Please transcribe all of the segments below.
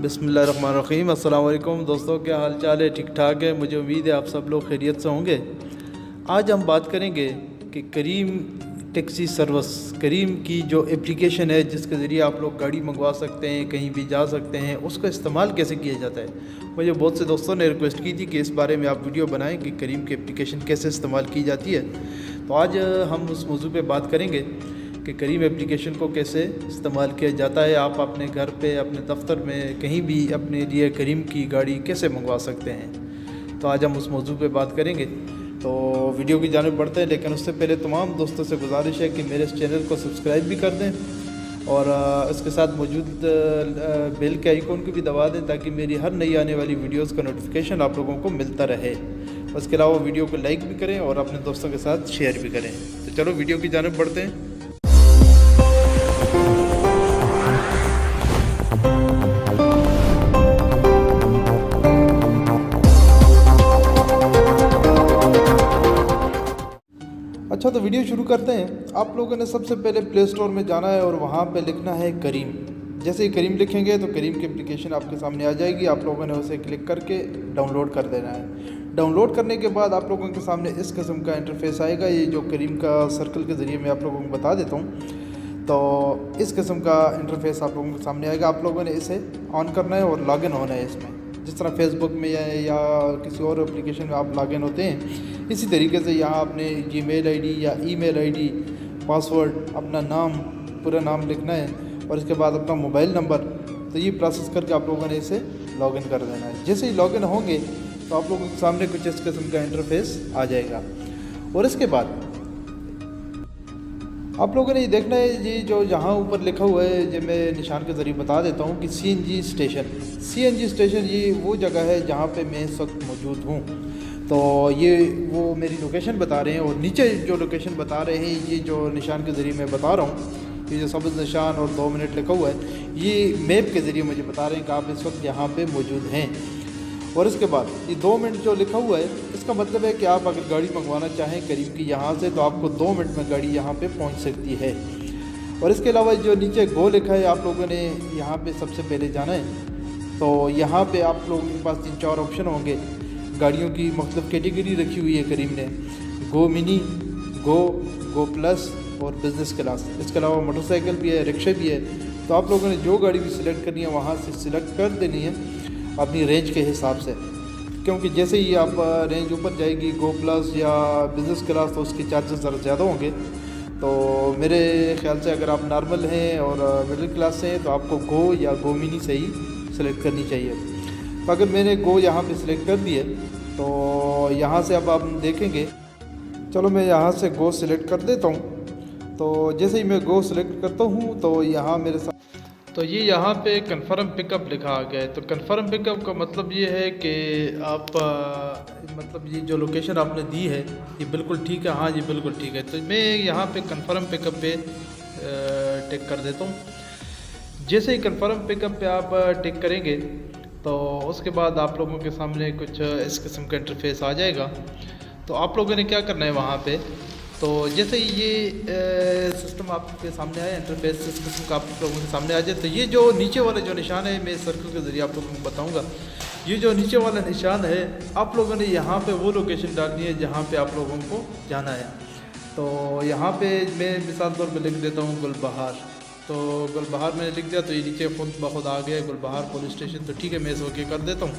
बिस्मिल्लाहिर्रहमानिर्रहीम। अस्सलाम वालेकुम दोस्तों, क्या हाल चाल है? ठीक ठाक है। मुझे उम्मीद है आप सब लोग खैरियत से होंगे। आज हम बात करेंगे कि करीम टैक्सी सर्विस, करीम की जो एप्लीकेशन है जिसके ज़रिए आप लोग गाड़ी मंगवा सकते हैं, कहीं भी जा सकते हैं, उसका इस्तेमाल कैसे किया जाता है। मुझे बहुत से दोस्तों ने रिक्वेस्ट की थी कि इस बारे में आप वीडियो बनाएं कि करीम की एप्लीकेशन कैसे इस्तेमाल की जाती है। तो आज हम उस मौजू पे बात करेंगे कि करीम एप्लीकेशन को कैसे इस्तेमाल किया जाता है। आप अपने घर पे, अपने दफ्तर में, कहीं भी अपने लिए करीम की गाड़ी कैसे मंगवा सकते हैं। तो आज हम उस मौजू पे बात करेंगे। तो वीडियो की जानिब बढ़ते हैं, लेकिन उससे पहले तमाम दोस्तों से गुजारिश है कि मेरे इस चैनल को सब्सक्राइब भी कर दें और इसके साथ मौजूद बेल के आइकॉन को भी दबा दें ताकि मेरी हर नई आने वाली वीडियोस का नोटिफिकेशन आप लोगों को मिलता रहे। उसके अलावा वीडियो को लाइक भी करें और अपने दोस्तों के साथ शेयर भी करें। तो चलो वीडियो की जानिब बढ़ते हैं। अच्छा, तो वीडियो शुरू करते हैं। आप लोगों ने सबसे पहले प्ले स्टोर में जाना है और वहाँ पे लिखना है करीम। जैसे ही करीम लिखेंगे तो करीम की एप्लीकेशन आपके सामने आ जाएगी। आप लोगों ने उसे क्लिक करके डाउनलोड कर देना है। डाउनलोड करने के बाद आप लोगों के सामने इस किस्म का इंटरफेस आएगा। ये जो करीम का सर्कल के ज़रिए मैं आप लोगों को बता देता हूँ। तो इस किस्म का इंटरफेस आप लोगों के सामने आएगा। आप लोगों ने इसे ऑन करना है और लॉगिन होना है इसमें। जिस तरह फेसबुक में या किसी और एप्लीकेशन में आप लॉगिन होते हैं, इसी तरीके से यहाँ आपने जीमेल आईडी या ईमेल आईडी, पासवर्ड, अपना नाम, पूरा नाम लिखना है और इसके बाद अपना मोबाइल नंबर। तो ये प्रोसेस करके आप लोगों ने इसे लॉगिन कर देना है। जैसे ही लॉगिन होंगे तो आप लोगों के सामने कुछ इस किस्म का इंटरफेस आ जाएगा और इसके बाद आप लोगों ने ये देखना है। ये जो यहाँ ऊपर लिखा हुआ है, जो मैं निशान के ज़रिए बता देता हूँ कि CNG स्टेशन ये वो जगह है जहाँ पे मैं इस वक्त मौजूद हूँ। तो ये वो मेरी लोकेशन बता रहे हैं और नीचे जो लोकेशन बता रहे हैं, ये जो निशान के ज़रिए मैं बता रहा हूँ, ये जो सब्ज़ निशान और 2 मिनट लिखा हुआ है, ये मैप के ज़रिए मुझे बता रहे हैं कि आप इस वक्त यहाँ पर मौजूद हैं। और इसके बाद ये 2 मिनट जो लिखा हुआ है, इसका मतलब है कि आप अगर गाड़ी मंगवाना चाहें करीब की यहाँ से, तो आपको 2 मिनट में गाड़ी यहाँ पे पहुँच सकती है। और इसके अलावा जो नीचे गो लिखा है, आप लोगों ने यहाँ पे सबसे पहले जाना है। तो यहाँ पे आप लोगों के पास 3-4 ऑप्शन होंगे। गाड़ियों की मतलब कैटेगरी रखी हुई है करीम ने, गो मिनी, गो प्लस और बिज़नेस क्लास। इसके अलावा मोटरसाइकिल भी है, रिक्शा भी है। तो आप लोगों ने जो गाड़ी भी सिलेक्ट करनी है वहाँ से सिलेक्ट कर देनी है अपनी रेंज के हिसाब से, क्योंकि जैसे ही आप रेंज ऊपर जाएगी गो प्लस या बिज़नेस क्लास, तो उसके चार्जेस ज़रा ज़्यादा होंगे। तो मेरे ख्याल से अगर आप नॉर्मल हैं और मिडिल क्लास से हैं तो आपको गो या गो मिनी से ही सिलेक्ट करनी चाहिए। तो अगर मैंने गो यहाँ पे सिलेक्ट कर दिए तो यहाँ से अब आप देखेंगे, चलो मैं यहाँ से गो सिलेक्ट कर देता हूँ। तो जैसे ही मैं गो सिलेक्ट करता हूँ तो यहाँ मेरे साथ तो ये यहाँ पे कन्फर्म पिकअप लिखा आ गया है। तो कन्फर्म पिकअप का मतलब ये है कि आप मतलब ये जो लोकेशन आपने दी है ये बिल्कुल ठीक है। हाँ, ये बिल्कुल ठीक है। तो मैं यहाँ पे कन्फर्म पिकअप पे टिक कर देता हूँ। जैसे ही कन्फर्म पिकअप पे आप टिक करेंगे तो उसके बाद आप लोगों के सामने कुछ इस किस्म का इंटरफेस आ जाएगा। तो आप लोगों ने क्या करना है वहाँ पे, तो जैसे ही ये सिस्टम आपके सामने आया, इंटरफेस इस किस्म का आप लोगों के सामने आ जाए, तो ये जो नीचे वाला जो निशान है, मैं सर्कल के ज़रिए आप लोगों को बताऊंगा। ये जो नीचे वाला निशान है, आप लोगों ने यहाँ पे वो लोकेशन डालनी है जहाँ पे आप लोगों को जाना है। तो यहाँ पे मैं मिसाल तौर पर लिख देता हूँ गुलबहार। तो गुलबहार मैंने लिख दिया तो ये नीचे खुद ब खुद आ गया गुलबहार पुलिस स्टेशन। तो ठीक है, मैं इसे ओके कर देता हूँ।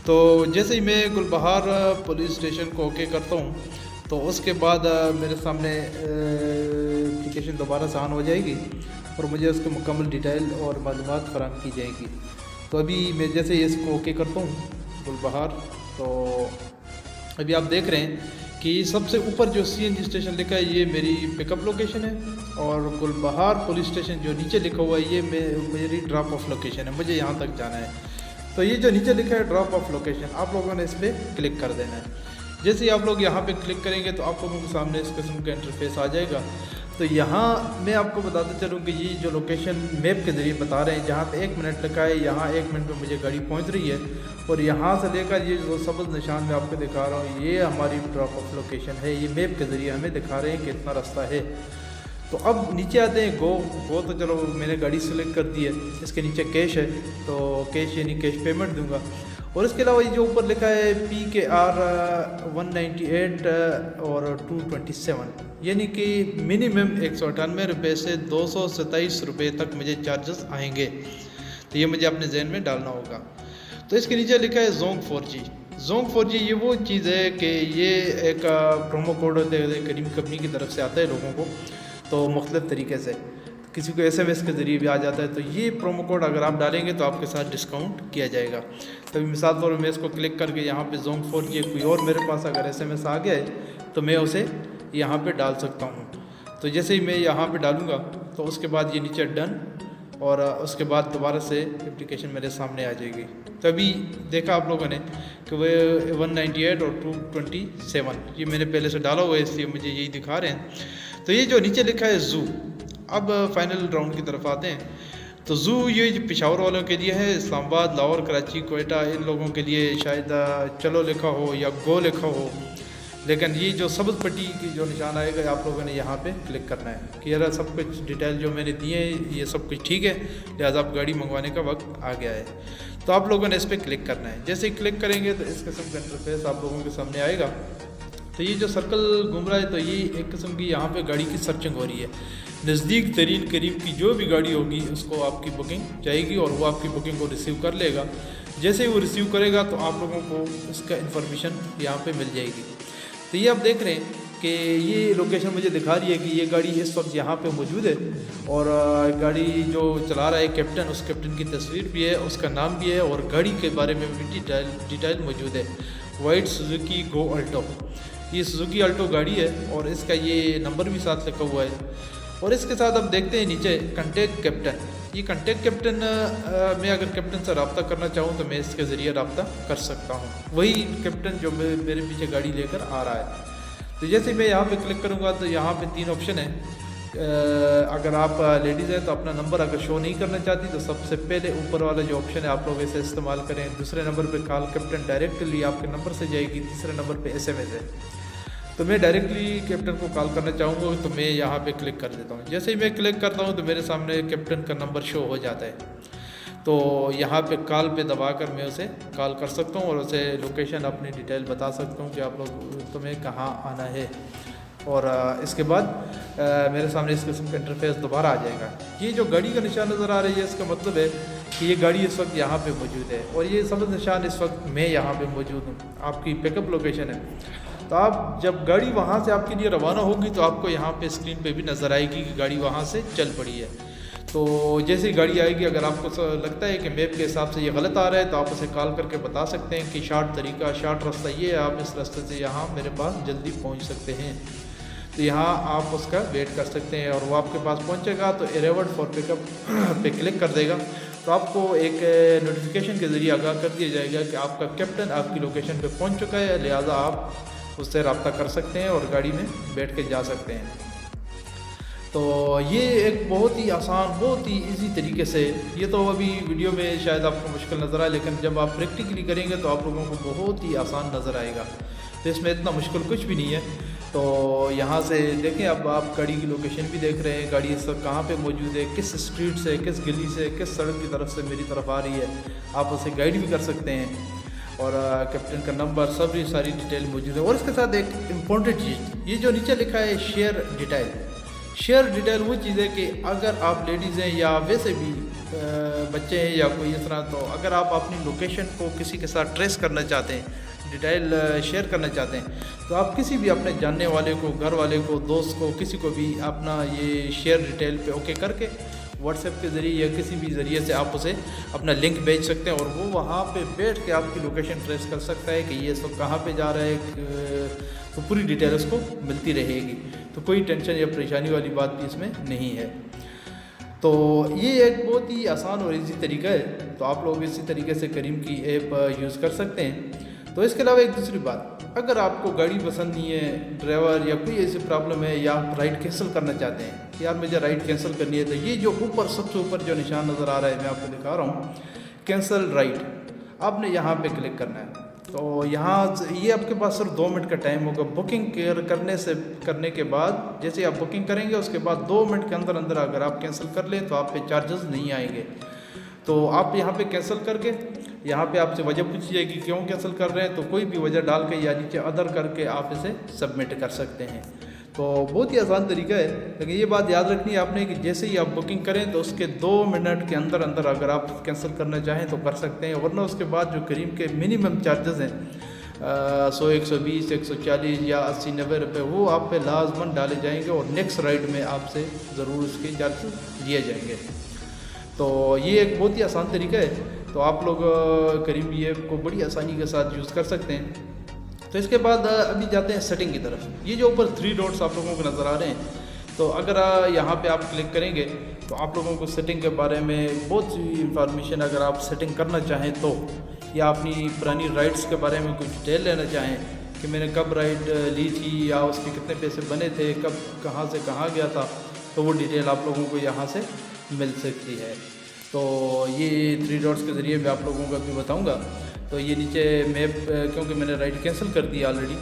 तो जैसे ही मैं गुलबहार पुलिस स्टेशन को ओके करता हूँ तो उसके बाद मेरे सामने एप्लीकेशन दोबारा से ऑन हो जाएगी और मुझे उसकी मुकम्मल डिटेल और मालूमात फराहम की जाएगी। तो अभी मैं जैसे ही इसको ओके करता हूँ गुलबहार, तो अभी आप देख रहे हैं कि सबसे ऊपर जो CNG स्टेशन लिखा है ये मेरी पिकअप लोकेशन है और गुलबहार पुलिस स्टेशन जो नीचे लिखा हुआ है ये मेरी ड्रॉप ऑफ लोकेशन है। मुझे यहाँ तक जाना है। तो ये जो नीचे लिखा है ड्रॉप ऑफ लोकेशन, आप लोगों ने इस पर क्लिक कर देना है। जैसे ही आप लोग यहाँ पे क्लिक करेंगे तो आप लोगों के सामने इस किस्म का इंटरफेस आ जाएगा। तो यहाँ मैं आपको बताते चलूँ कि ये जो लोकेशन मैप के ज़रिए बता रहे हैं, जहाँ पे 1 मिनट लिखा है, यहाँ 1 मिनट में मुझे गाड़ी पहुँच रही है। और यहाँ से लेकर ये जो सब्ज़ निशान मैं आपको दिखा रहा हूँ, ये हमारी ड्रॉप ऑफ लोकेशन है। ये मैप के ज़रिए हमें दिखा रहे हैं कि इतना रास्ता है। तो अब नीचे आते हैं गो तो चलो मैंने गाड़ी सेलेक्ट कर दी है। इसके नीचे कैश है तो कैश यानी कैश पेमेंट दूंगा। और इसके अलावा ये जो ऊपर लिखा है PKR 198 और 227 यानी कि मिनिमम 198 रुपये से 227 रुपये तक मुझे चार्जेस आएंगे। तो ये मुझे अपने जहन में डालना होगा। तो इसके नीचे लिखा है जोंग 4G ये वो चीज़ है कि ये एक प्रोमो कोड करीम कंपनी की तरफ से आता है लोगों को, तो मुख्तलिफ़ तरीके से किसी को SMS के ज़रिए भी आ जाता है। तो ये प्रोमो कोड अगर आप डालेंगे तो आपके साथ डिस्काउंट किया जाएगा। तो मिसाल तौर पर मैं इसको क्लिक करके यहाँ पे जोंग 4G कोई और मेरे पास अगर SMS आ गया है तो मैं उसे यहाँ पे डाल सकता हूँ। तो जैसे ही मैं यहाँ पे डालूँगा तो उसके बाद ये नीचे डन और उसके बाद दोबारा से एप्लीकेशन मेरे सामने आ जाएगी। तो अभी देखा आप लोगों ने कि वह 198 और 227 ये मैंने पहले से डाला हुआ है, इसलिए मुझे यही दिखा रहे हैं। तो ये जो नीचे लिखा है ज़ू, अब फाइनल राउंड की तरफ आते हैं। तो ज़ू ये पेशावर वालों के लिए है, इस्लामाबाद, लाहौर, कराची, कोयटा इन लोगों के लिए शायद चलो लिखा हो या गो लिखा हो, लेकिन ये जो सब्ज़ पट्टी की जो निशान आएगा आप लोगों ने यहाँ पे क्लिक करना है कि यार सब कुछ डिटेल जो मैंने दिए हैं ये सब कुछ ठीक है, लिहाजा आप गाड़ी मंगवाने का वक्त आ गया है। तो आप लोगों ने इस पर क्लिक करना है। जैसे ही क्लिक करेंगे तो इस किस्म का इंटरफेस आप लोगों के सामने आएगा। तो ये जो सर्कल घूम रहा है तो ये एक किस्म की यहाँ पे गाड़ी की सर्चिंग हो रही है। नज़दीक तरीन करीब की जो भी गाड़ी होगी उसको आपकी बुकिंग जाएगी और वो आपकी बुकिंग को रिसीव कर लेगा। जैसे ही वो रिसीव करेगा तो आप लोगों को इसका इन्फॉर्मेशन यहाँ पे मिल जाएगी। तो ये आप देख रहे हैं कि ये लोकेशन मुझे दिखा रही है कि ये गाड़ी इस वक्त यहाँ पे मौजूद है और गाड़ी जो चला रहा है कैप्टन, उस कैप्टन की तस्वीर भी है, उसका नाम भी है और गाड़ी के बारे में भी डिटेल मौजूद है। वाइट सुजुकी गो अल्टो, ये सुजुकी अल्टो गाड़ी है और इसका ये नंबर भी साथ लिखा हुआ है। और इसके साथ अब देखते हैं नीचे कंटेक्ट कैप्टन। ये कंटेक्ट कैप्टन मैं अगर कैप्टन से रब्ता करना चाहूँ तो मैं इसके ज़रिए रब्ता कर सकता हूँ, वही कैप्टन जो मेरे पीछे गाड़ी लेकर आ रहा है। तो जैसे मैं यहाँ पे क्लिक करूँगा तो यहाँ पे 3 ऑप्शन है। अगर आप लेडीज़ हैं तो अपना नंबर अगर शो नहीं करना चाहती तो सबसे पहले ऊपर वाला जो ऑप्शन है आप लोग इसे इस्तेमाल करें। दूसरे नंबर पे कॉल कैप्टन डायरेक्टली आपके नंबर से जाएगी। तीसरे नंबर पे SMS है। तो मैं डायरेक्टली कैप्टन को कॉल करना चाहूँगा तो मैं यहाँ पे क्लिक कर देता हूँ। जैसे ही मैं क्लिक करता हूँ तो मेरे सामने कैप्टन का नंबर शो हो जाता है। तो यहाँ पे कॉल पे दबाकर मैं उसे कॉल कर सकता हूँ और उसे लोकेशन अपनी डिटेल बता सकता हूँ कि आप लोग तुम्हें कहाँ आना है। और इसके बाद मेरे सामने इस किस्म का इंटरफेस दोबारा आ जाएगा। ये जो गाड़ी का निशान नज़र आ रही है इसका मतलब है कि ये गाड़ी इस वक्त यहाँ पे मौजूद है और ये सबसे निशान इस वक्त मैं यहाँ पे मौजूद हूँ, आपकी पिकअप लोकेशन है। तो आप जब गाड़ी वहाँ से आपके लिए रवाना होगी तो आपको यहाँ पे स्क्रीन पे भी नज़र आएगी कि गाड़ी वहाँ से चल पड़ी है। तो जैसे ही गाड़ी आएगी अगर आपको लगता है कि मैप के हिसाब से ये गलत आ रहा है तो आप उसे कॉल करके बता सकते हैं कि शॉर्ट रास्ता ये है, आप इस रास्ते से यहाँ मेरे पास जल्दी पहुँच सकते हैं। तो यहाँ आप उसका वेट कर सकते हैं और वो आपके पास पहुँचेगा तो अराइवल फॉर पिकअप पे क्लिक कर देगा तो आपको एक नोटिफिकेशन के ज़रिए आगाह कर दिया जाएगा कि आपका कैप्टन आपकी लोकेशन पे पहुँच चुका है, लिहाजा आप उससे रब्ता कर सकते हैं और गाड़ी में बैठ के जा सकते हैं। तो ये एक बहुत ही आसान, बहुत ही इजी तरीके से, ये तो अभी वीडियो में शायद आपको मुश्किल नज़र आए लेकिन जब आप प्रैक्टिकली करेंगे तो आप लोगों को बहुत ही आसान नज़र आएगा। तो इसमें इतना मुश्किल कुछ भी नहीं है। तो यहाँ से देखें अब आप गाड़ी की लोकेशन भी देख रहे हैं, गाड़ी इस वक्त कहाँ पे मौजूद है, किस स्ट्रीट से, किस गली से, किस सड़क की तरफ से मेरी तरफ आ रही है, आप उसे गाइड भी कर सकते हैं। और कैप्टन का नंबर सब ये सारी डिटेल मौजूद है। और इसके साथ एक इम्पॉर्टेंट चीज़, ये जो नीचे लिखा है शेयर डिटेल, शेयर डिटेल वो चीज़ है कि अगर आप लेडीज़ हैं या वैसे भी बच्चे हैं या कोई इस तरह, तो अगर आप अपनी लोकेशन को किसी के साथ ट्रेस करना चाहते हैं, डिटेल शेयर करना चाहते हैं, तो आप किसी भी अपने जानने वाले को, घर वाले को, दोस्त को, किसी को भी अपना ये शेयर डिटेल पे ओके करके व्हाट्सएप के ज़रिए या किसी भी ज़रिए से आप उसे अपना लिंक भेज सकते हैं और वो वहाँ पे बैठ के आपकी लोकेशन ट्रेस कर सकता है कि ये सब कहाँ पे जा रहा है, तो पूरी डिटेल उसको मिलती रहेगी। तो कोई टेंशन या परेशानी वाली बात भी इसमें नहीं है। तो ये एक बहुत ही आसान और इजी तरीका है। तो आप लोग इसी तरीके से करीम की ऐप यूज़ कर सकते हैं। तो इसके अलावा एक दूसरी बात, अगर आपको गाड़ी पसंद नहीं है, ड्राइवर या कोई ऐसी प्रॉब्लम है या आप राइड कैंसिल करना चाहते हैं कि यार मुझे राइड कैंसिल करनी है, तो ये जो ऊपर सबसे ऊपर जो निशान नज़र आ रहा है मैं आपको दिखा रहा हूँ, कैंसिल राइड, आपने यहाँ पे क्लिक करना है। तो यहाँ ये आपके पास सिर्फ 2 मिनट का टाइम होगा। बुकिंग करने के बाद जैसे आप बुकिंग करेंगे उसके बाद 2 मिनट के अंदर अंदर अगर आप कैंसिल कर लें तो आप पे चार्जेस नहीं आएंगे। तो आप यहाँ पे कैंसिल करके यहाँ पे आपसे वजह पूछी जाएगी क्यों कैंसिल कर रहे हैं, तो कोई भी वजह डाल के या नीचे अदर करके आप इसे सबमिट कर सकते हैं। तो बहुत ही आसान तरीका है, लेकिन ये बात याद रखनी है आपने कि जैसे ही आप बुकिंग करें तो उसके 2 मिनट के अंदर अंदर अगर आप कैंसिल करना चाहें तो कर सकते हैं, वरना उसके बाद जो करीम के मिनिमम चार्जेस हैं 100, 120, 140 या 80, 90 रुपये वो आप पे लाजमन डाले जाएंगे और नेक्स्ट राइड में आपसे ज़रूर उसके चार्जेस लिए जाएंगे। तो ये एक बहुत ही आसान तरीका है, तो आप लोग करीम ये को बड़ी आसानी के साथ यूज़ कर सकते हैं। तो इसके बाद अभी जाते हैं सेटिंग की तरफ। ये जो ऊपर 3 डॉट्स आप लोगों को नज़र आ रहे हैं, तो अगर यहाँ पे आप क्लिक करेंगे तो आप लोगों को सेटिंग के बारे में बहुत सी इंफॉर्मेशन, अगर आप सेटिंग करना चाहें तो, या अपनी पुरानी राइड्स के बारे में कुछ डिटेल लेना चाहें कि मैंने कब राइड ली थी या उसके कितने पैसे बने थे, कब कहाँ से कहाँ गया था, तो वो डिटेल आप लोगों को यहाँ से मिल सकती है। तो ये 3 डॉट्स के ज़रिए मैं आप लोगों को अभी बताऊँगा। तो ये नीचे मैप, क्योंकि मैंने राइड कैंसिल कर दी ऑलरेडी,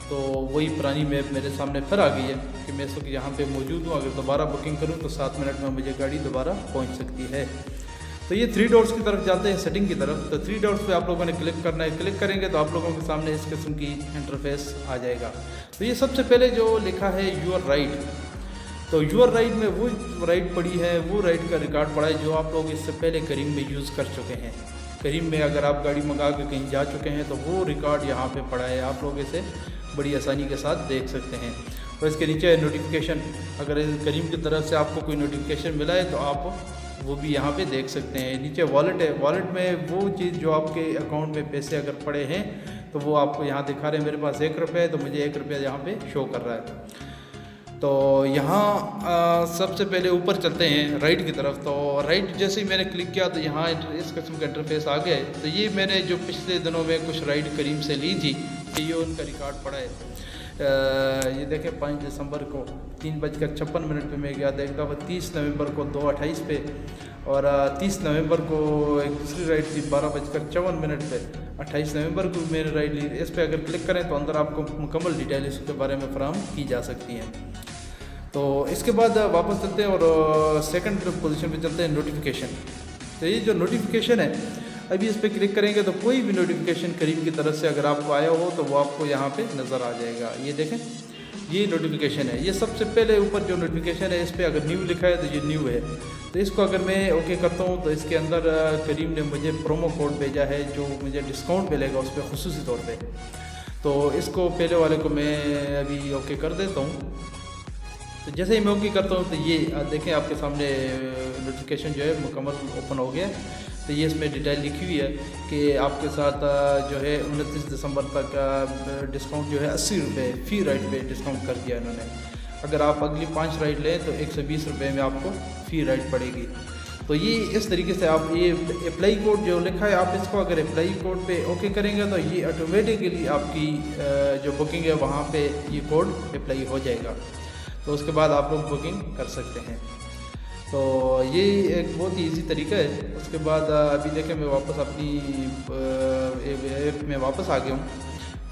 तो वही पुरानी मैप मेरे सामने फिर आ गई है कि मैं इस वक्त यहाँ पे मौजूद हूँ। अगर दोबारा बुकिंग करूँ तो 7 मिनट में मुझे गाड़ी दोबारा पहुँच सकती है। तो ये 3 डॉट्स की तरफ जाते हैं, सेटिंग की तरफ। तो 3 डॉट्स पे आप लोगों ने क्लिक करना है। क्लिक करेंगे तो आप लोगों के सामने इस किस्म की इंटरफेस आ जाएगा। तो ये सबसे पहले जो लिखा है यूर राइड, तो यूर राइड में वो राइड पड़ी है, वो राइड का रिकॉर्ड पड़ा है जो आप लोग इससे पहले करीम में यूज़ कर चुके हैं। करीम में अगर आप गाड़ी मंगा के कहीं जा चुके हैं तो वो रिकॉर्ड यहाँ पे पड़ा है, आप लोग इसे बड़ी आसानी के साथ देख सकते हैं। और इसके नीचे नोटिफिकेशन, अगर करीम की तरफ से आपको कोई नोटिफिकेशन मिला है तो आप वो भी यहाँ पे देख सकते हैं। नीचे वॉलेट है, वॉलेट में वो चीज़ जो आपके अकाउंट में पैसे अगर पड़े हैं तो वो आपको यहाँ दिखा रहे हैं। मेरे पास 1 रुपया है तो मुझे 1 रुपया यहाँ पे शो कर रहा है। तो यहाँ सबसे पहले ऊपर चलते हैं राइड की तरफ। तो राइड जैसे ही मैंने क्लिक किया तो यहाँ इस किस्म का इंटरफेस आ गया है। तो ये मैंने जो पिछले दिनों में कुछ राइड करीम से ली थी, तो ये उनका रिकॉर्ड पड़ा है। ये देखें 5 दिसंबर को 3:56 पे मैं गया था एक दफ़ा, 30 नवंबर को 2:28 पे, और 30 नवंबर को एक दूसरी राइड थी 12:54 पे। 28 नवंबर को मैंने राइड ली। इस पर अगर क्लिक करें तो अंदर आपको मुकम्मल डिटेल इसके बारे में फराहम की जा सकती हैं। तो इसके बाद वापस चलते हैं और सेकंड पोजीशन पे चलते हैं नोटिफिकेशन। तो ये जो नोटिफिकेशन है, अभी इस पर क्लिक करेंगे तो कोई भी नोटिफिकेशन करीम की तरफ से अगर आपको आया हो तो वो आपको यहाँ पे नज़र आ जाएगा। ये देखें, ये नोटिफिकेशन है। ये सबसे पहले ऊपर जो नोटिफिकेशन है इस पर अगर न्यू लिखा है तो ये न्यू है। तो इसको अगर मैं ओके करता हूँ तो इसके अंदर करीम ने मुझे प्रोमो कोड भेजा है जो मुझे डिस्काउंट मिलेगा उस पर खुसूसी तौर पर। तो इसको पहले वाले को मैं अभी ओके कर देता हूँ। तो जैसे ही मैं ओके करता हूँ तो ये देखें आपके सामने नोटिफिकेशन जो है मुकम्मल ओपन हो गया। तो ये इसमें डिटेल लिखी हुई है कि आपके साथ जो है 29 दिसंबर तक डिस्काउंट जो है 80 रुपये फ़ी राइड पे डिस्काउंट कर दिया इन्होंने। अगर आप अगली 5 राइड लें तो 120 रुपये में आपको फ़ी राइड पड़ेगी। तो ये इस तरीके से आप ये अप्लाई कोड जो लिखा है, आप इसको अगर अप्लाई कोड पे ओके करेंगे तो ये ऑटोमेटिकली आपकी जो बुकिंग है वहाँ पे ये कोड अप्लाई हो जाएगा। तो उसके बाद आप लोग बुकिंग कर सकते हैं। तो ये एक बहुत ही ईजी तरीका है। उसके बाद अभी देखें मैं वापस अपनी ऐप में वापस आ गया हूँ।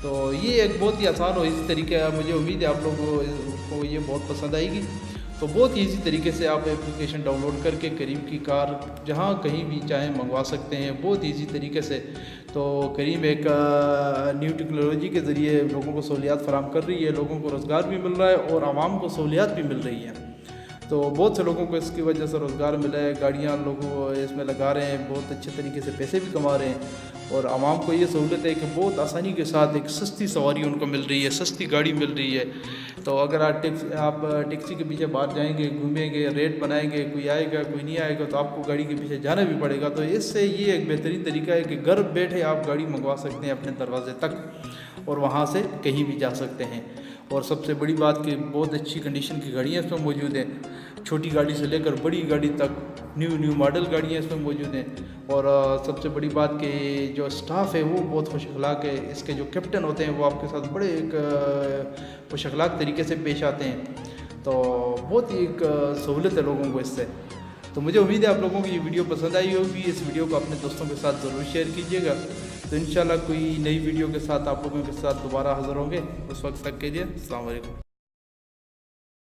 तो ये एक बहुत ही आसान और ईजी तरीका है। मुझे उम्मीद है आप लोगों को ये बहुत पसंद आएगी। तो बहुत ईजी तरीके से आप एप्लीकेशन डाउनलोड करके करीम की कार जहाँ कहीं भी चाहें मंगवा सकते हैं, बहुत ईजी तरीके से। तो करीम एक न्यू टेक्नोलॉजी के ज़रिए लोगों को सहूलियात फराहम कर रही है, लोगों को रोज़गार भी मिल रहा है और आवाम को सहूलियात भी मिल रही हैं। तो बहुत से लोगों को इसकी वजह से रोज़गार मिला है, गाड़ियाँ लोग इसमें लगा रहे हैं, बहुत अच्छे तरीके से पैसे भी कमा रहे हैं। और आवाम को ये सहूलत है कि बहुत आसानी के साथ एक सस्ती सवारी उनको मिल रही है, सस्ती गाड़ी मिल रही है। तो अगर आप टैक्सी के पीछे बाहर जाएंगे, घूमेंगे, रेट बनाएंगे, कोई आएगा कोई नहीं आएगा तो आपको गाड़ी के पीछे जाना भी पड़ेगा। तो इससे ये एक बेहतरीन तरीका है कि घर बैठे आप गाड़ी मंगवा सकते हैं अपने दरवाजे तक और वहाँ से कहीं भी जा सकते हैं। और सबसे बड़ी बात कि बहुत अच्छी कंडीशन की गाड़ियाँ इसमें मौजूद हैं, छोटी गाड़ी से लेकर बड़ी गाड़ी तक न्यू मॉडल गाड़ियाँ इसमें मौजूद हैं। और सबसे बड़ी बात कि जो स्टाफ है वो बहुत खुश अखलाक है। इसके जो कैप्टन होते हैं वो आपके साथ बड़े एक खुश अखलाक तरीके से पेश आते हैं। तो बहुत ही एक सहूलत है लोगों को इससे। तो मुझे उम्मीद है आप लोगों को ये वीडियो पसंद आई होगी। इस वीडियो को अपने दोस्तों के साथ ज़रूर शेयर कीजिएगा। तो इंशाल्लाह कोई नई वीडियो के साथ आप लोगों के साथ दोबारा हाज़िर होंगे। उस वक्त तक के लिए अस्सलाम वालेकुम।